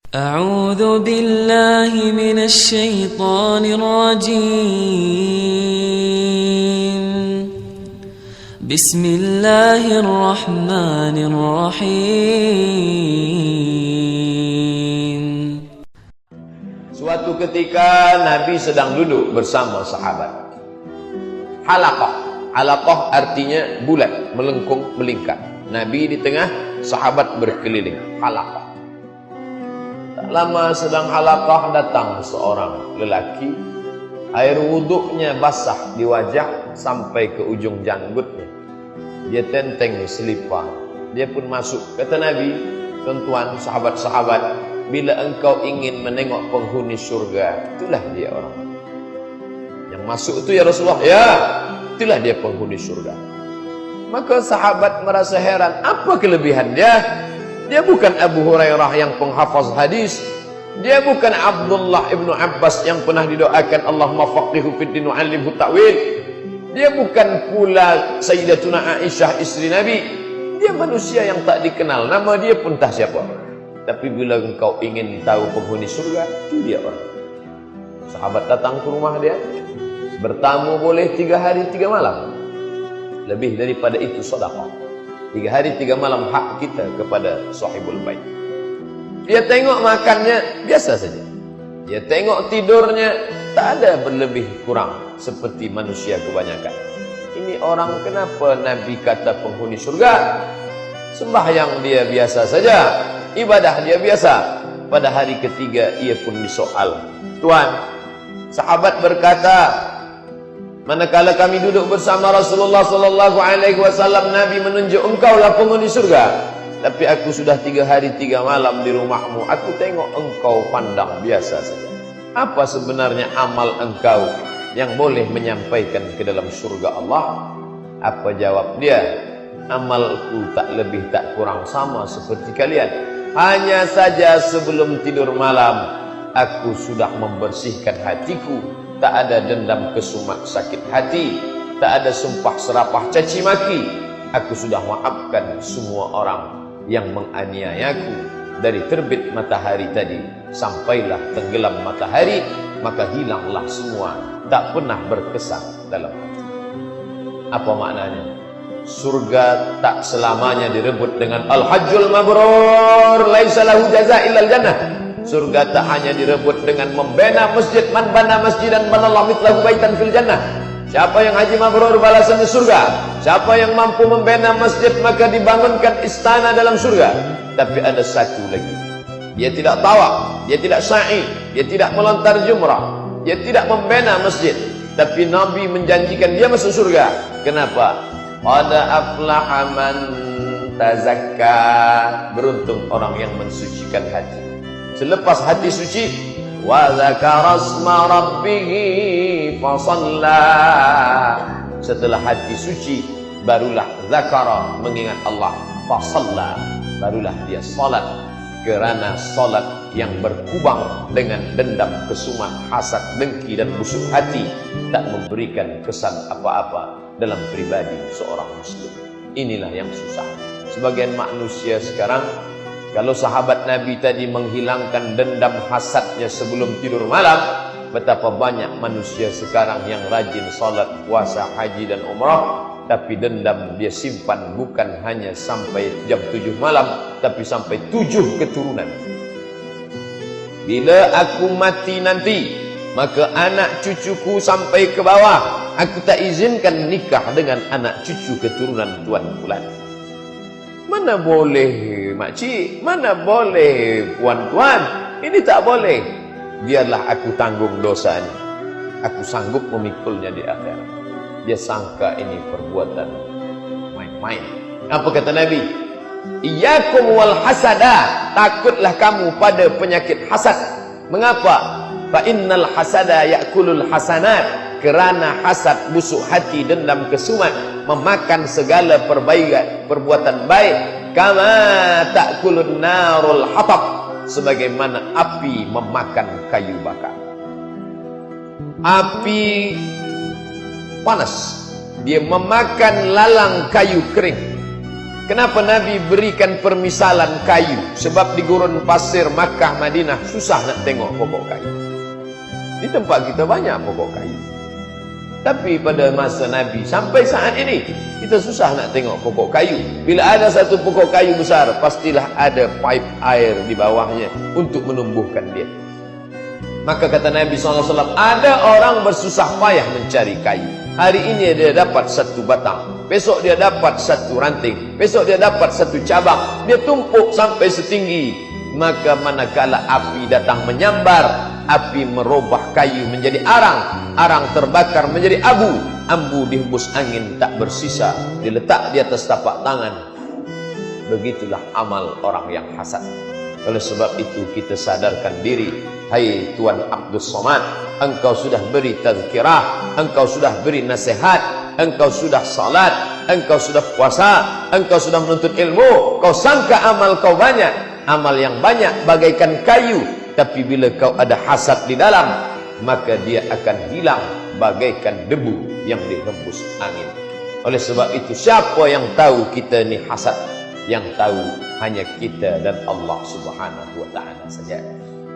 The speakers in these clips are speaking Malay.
أعوذ بالله من الشيطان الرجيم بسم الله الرحمن الرحيم. Suatu ketika Nabi sedang duduk bersama sahabat. Halaqah. Halaqah artinya bulat, melengkung, melingkar. Nabi di tengah, sahabat berkeliling. Halaqah. Tak lama sedang halaqah, datang seorang lelaki. Air wuduknya basah di wajah sampai ke ujung janggutnya. Dia tenteng selipar. Dia pun masuk. Kata Nabi, tuan-tuan, sahabat-sahabat, bila engkau ingin menengok penghuni surga, itulah dia orang. Yang masuk itu ya Rasulullah. Ya, itulah dia penghuni surga. Maka sahabat merasa heran, apa kelebihan dia? Dia bukan Abu Hurairah yang penghafaz hadis. Dia bukan Abdullah ibnu Abbas yang pernah didoakan Allahumma faqihu fid din wa 'allimhu ta'wil. Dia bukan pula Sayyidatuna Aisyah istri Nabi. Dia manusia yang tak dikenal, nama dia pun tak siapa. Tapi bila engkau ingin tahu penghuni surga, itu dia orang. Sahabat datang ke rumah dia. Bertamu boleh 3 hari 3 malam. Lebih daripada itu sedekah. 3 hari 3 malam hak kita kepada sahibul bait. Dia tengok makannya biasa saja. Dia tengok tidurnya tak ada berlebih kurang seperti manusia kebanyakan. Ini orang kenapa Nabi kata penghuni surga? Sembahyang dia biasa saja, ibadah dia biasa. Pada hari ketiga ia pun disoal. Tuan, sahabat berkata, manakala kami duduk bersama Rasulullah sallallahu alaihi wasallam, Nabi menunjuk engkaulah penghuni surga. Tapi aku sudah 3 hari 3 malam di rumahmu, aku tengok engkau pandang biasa saja. Apa sebenarnya amal engkau yang boleh menyampaikan ke dalam surga Allah? Apa jawab dia? Amalku tak lebih tak kurang sama seperti kalian. Hanya saja sebelum tidur malam, aku sudah membersihkan hatiku. Tak ada dendam kesumat sakit hati, tak ada sumpah serapah caci maki. Aku sudah maafkan semua orang yang menganiayaku. Dari terbit matahari tadi sampailah tenggelam matahari, maka hilanglah semua, tak pernah berkesan dalam hati. Apa maknanya? Surga tak selamanya direbut dengan al-hajjul mabrur, laisa lahu jazaa illal jannah. Surga tak hanya direbut dengan membina masjid, man bana masjidan banallahu mithlahu baitan fil jannah. Siapa yang haji mabrur balasannya surga. Siapa yang mampu membina masjid maka dibangunkan istana dalam surga. Tapi ada satu lagi. Dia tidak tawaf, dia tidak sa'i, dia tidak melontar jumrah, dia tidak membina masjid. Tapi Nabi menjanjikan dia masuk surga. Kenapa? Qad aflaha man tazakka. Beruntung orang yang mensucikan hati. Selepas hati suci, wa dzakara asma rabbih fa shalla. Setelah hati suci, barulah zakara, mengingat Allah, fa shalla, barulah dia salat. Kerana salat yang berkubang dengan dendam, kesumat, hasad, dengki dan busuk hati tak memberikan kesan apa-apa dalam pribadi seorang muslim. Inilah yang susah. Sebagian manusia sekarang, kalau sahabat Nabi tadi menghilangkan dendam hasadnya sebelum tidur malam, betapa banyak manusia sekarang yang rajin salat, puasa, haji dan umrah, tapi dendam dia simpan bukan hanya sampai jam 7 malam, tapi sampai 7 keturunan. Bila aku mati nanti, maka anak cucuku sampai ke bawah, aku tak izinkan nikah dengan anak cucu keturunan Tuan Fulan. Mana boleh makcik, mana boleh puan-puan, ini tak boleh. Biarlah aku tanggung dosa ini. Aku sanggup memikulnya di akhirat. Dia sangka ini perbuatan main-main. Apa kata Nabi? Iyyakum wal hasada. Takutlah kamu pada penyakit hasad. Mengapa? Fa innal hasada ya'kulul hasanat. Kerana hasad, busuk hati, dendam, kesumat memakan segala perbuatan baik. Kama ta'kulun narul hatab. Sebagaimana api memakan kayu bakar. Api panas, dia memakan lalang kayu kering. Kenapa Nabi berikan permisalan kayu? Sebab di gurun pasir Makkah, Madinah susah nak tengok pokok kayu. Di tempat kita banyak pokok kayu. Tapi pada masa Nabi sampai saat ini kita susah nak tengok pokok kayu. Bila ada satu pokok kayu besar, pastilah ada pipe air di bawahnya untuk menumbuhkan dia. Maka kata Nabi SAW, ada orang bersusah payah mencari kayu. Hari ini dia dapat satu batang, besok dia dapat satu ranting, besok dia dapat satu cabang, dia tumpuk sampai setinggi. Maka manakala api datang menyambar, api merubah kayu menjadi arang, arang terbakar menjadi abu, ambu dihembus angin tak bersisa, diletak di atas tapak tangan. Begitulah amal orang yang hasad. Oleh sebab itu kita sadarkan diri, hai Tuan Abdus Somad, engkau sudah beri tazkirah, engkau sudah beri nasihat, engkau sudah salat, engkau sudah puasa, engkau sudah menuntut ilmu, kau sangka amal kau banyak, amal yang banyak bagaikan kayu, tapi bila kau ada hasad di dalam, maka dia akan hilang bagaikan debu yang dihembus angin. Oleh sebab itu, siapa yang tahu kita ni hasad? Yang tahu hanya kita dan Allah Subhanahu wa ta'ala saja.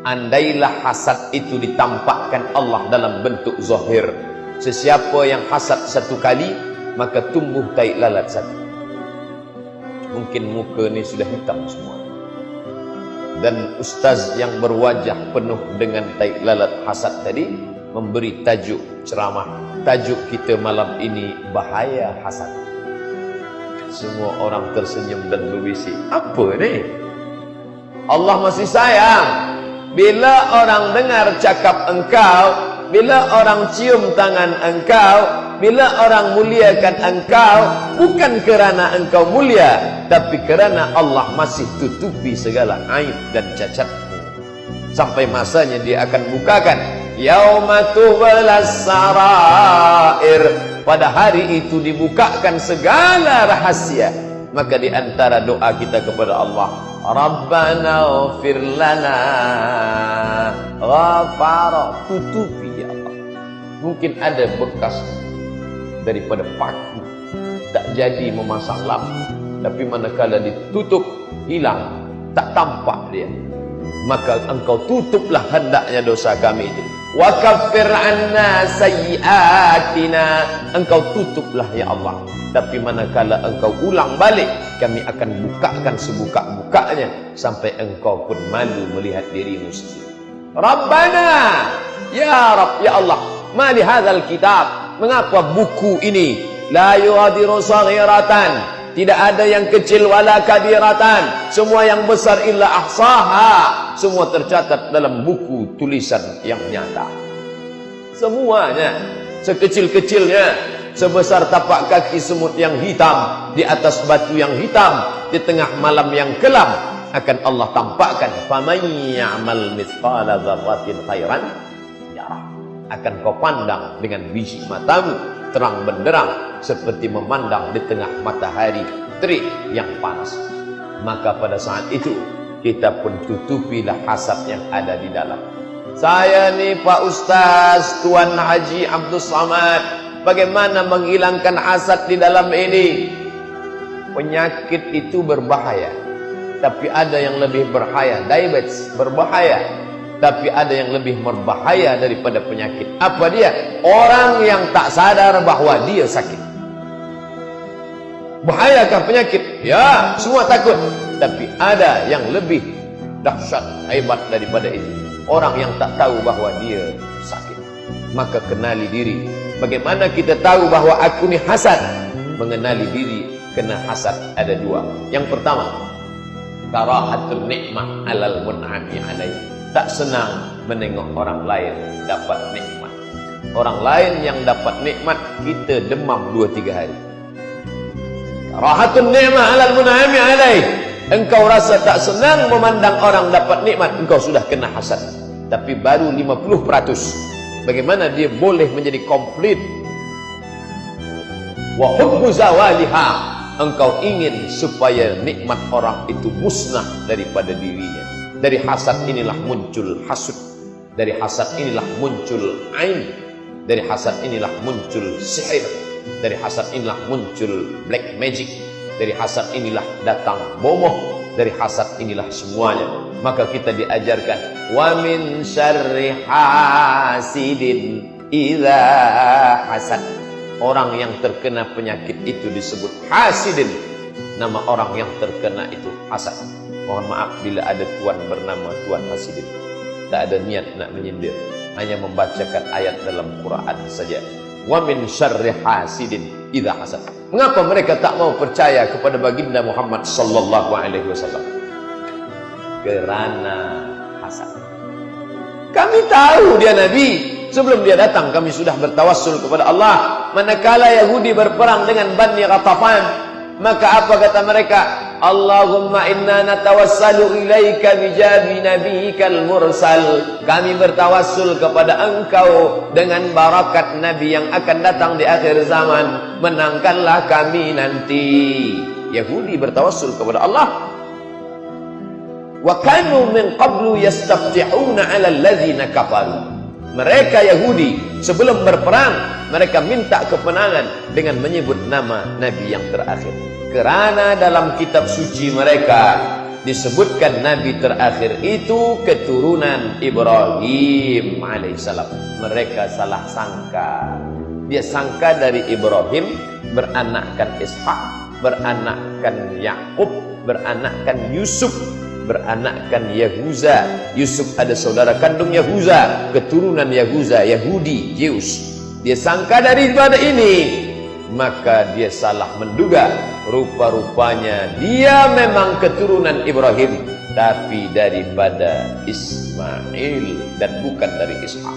Andailah hasad itu ditampakkan Allah dalam bentuk zahir, sesiapa yang hasad satu kali, maka tumbuh tai lalat satu. Mungkin muka ni sudah hitam semua. Dan ustaz yang berwajah penuh dengan tai lalat hasad tadi memberi tajuk ceramah. Tajuk kita malam ini, bahaya hasad. Semua orang tersenyum dan berbisik, apa ni? Allah masih sayang. Bila orang dengar cakap engkau, bila orang cium tangan engkau, bila orang muliakan engkau, bukan kerana engkau mulia, tapi kerana Allah masih tutupi segala aib dan cacatmu. Sampai masanya dia akan bukakan. Yauma tublas sarair. Pada hari itu dibukakan segala rahasia. Maka di antara doa kita kepada Allah, Rabbana ighfir lana, ghafara, tutupi ya Allah. Mungkin ada bekas daripada paku, tak jadi memasang lampu, tapi manakala ditutup, hilang, tak tampak dia. Maka engkau tutuplah hendaknya dosa kami itu. Wa kaffir anna sayyi'atina, engkau tutuplah ya Allah. Tapi manakala engkau ulang balik, kami akan bukakan sebuka-bukanya sampai engkau pun malu melihat dirimu sendiri. Rabbana, ya Rabb, ya Allah, ma li hadzal kitab, mengapa buku ini la yughadiru saghiratan, tidak ada yang kecil wala kabiratan, semua yang besar illa ahsaha, semua tercatat dalam buku tulisan yang nyata. Semuanya, sekecil-kecilnya, sebesar tapak kaki semut yang hitam, di atas batu yang hitam, di tengah malam yang kelam, akan Allah tampakkan. Faman ya'mal mithqala dzarratin khairan yarah. Akan kau pandang dengan biji matamu, terang benderang, seperti memandang di tengah matahari terik yang panas. Maka pada saat itu kita pun tutupilah hasad yang ada di dalam. Saya ni Pak Ustaz Tuan Haji Abdus Somad, bagaimana menghilangkan hasad di dalam ini? Penyakit itu berbahaya, tapi ada yang lebih berbahaya. Diabetes berbahaya, tapi ada yang lebih berbahaya daripada penyakit. Apa dia? Orang yang tak sadar bahwa dia sakit. Bahayakah penyakit? Ya, semua takut. Tapi ada yang lebih dahsyat, hebat daripada itu. Orang yang tak tahu bahwa dia sakit. Maka kenali diri. Bagaimana kita tahu bahwa aku ni hasad? Mengenali diri kena hasad ada dua. Yang pertama, karahatul nikmah alal mun'ami alaih. Tak senang menengok orang lain dapat nikmat. Orang lain yang dapat nikmat, kita demam 2-3 hari. Karahatul nikmah alal mun'ami alaih. Engkau rasa tak senang memandang orang dapat nikmat, engkau sudah kena hasad. Tapi baru 50%. Bagaimana dia boleh menjadi komplit? Wa hubbu zawaliha, engkau ingin supaya nikmat orang itu musnah daripada dirinya. Dari hasad inilah muncul hasud. Dari hasad inilah muncul ain. Dari hasad inilah muncul sihir. Dari hasad inilah muncul black magic. Dari hasad inilah datang bomoh, dari hasad inilah semuanya. Maka kita diajarkan, wa min syarri hasidin idza hasad. Orang yang terkena penyakit itu disebut hasidin. Nama orang yang terkena itu hasad. Mohon maaf bila ada tuan bernama Tuan Hasidin. Tak ada niat nak menyindir, hanya membacakan ayat dalam Quran saja. Wa min syarri hasidin idza hasad. Mengapa mereka tak mau percaya kepada baginda Muhammad sallallahu alaihi wasallam? Kerana hasad. Kami tahu dia nabi. Sebelum dia datang kami sudah bertawassul kepada Allah. Manakala Yahudi berperang dengan Bani Ghatafan, maka apa kata mereka? Allahumma inna natawassalu ilaika bijabi nabiyikal mursal. Kami bertawassul kepada engkau dengan barakat nabi yang akan datang di akhir zaman. Menangkanlah kami nanti. Yahudi bertawassul kepada Allah. Wa kanu min qablu yastaftihuna 'ala alladhina kafaru. Mereka Yahudi sebelum berperang mereka minta kemenangan dengan menyebut nama nabi yang terakhir. Kerana dalam kitab suci mereka disebutkan nabi terakhir itu keturunan Ibrahim alaihissalam. Mereka salah sangka. Dia sangka dari Ibrahim beranakkan Ishak, beranakkan Yakub, beranakkan Yusuf, beranakkan Yahuza. Yusuf ada saudara kandung Yahuza, keturunan Yahuza, Yahudi, Zeus. Dia sangka daripada ini, maka dia salah menduga. Rupa-rupanya dia memang keturunan Ibrahim, tapi daripada Ismail dan bukan dari Ishak.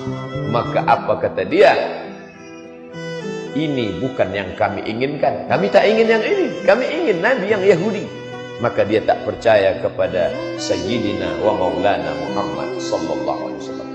Maka apa kata dia? Ini bukan yang kami inginkan. Kami tak ingin yang ini. Kami ingin nabi yang Yahudi. Maka dia tak percaya kepada Sayyidina wa Maulana Muhammad sallallahu alaihi wasallam.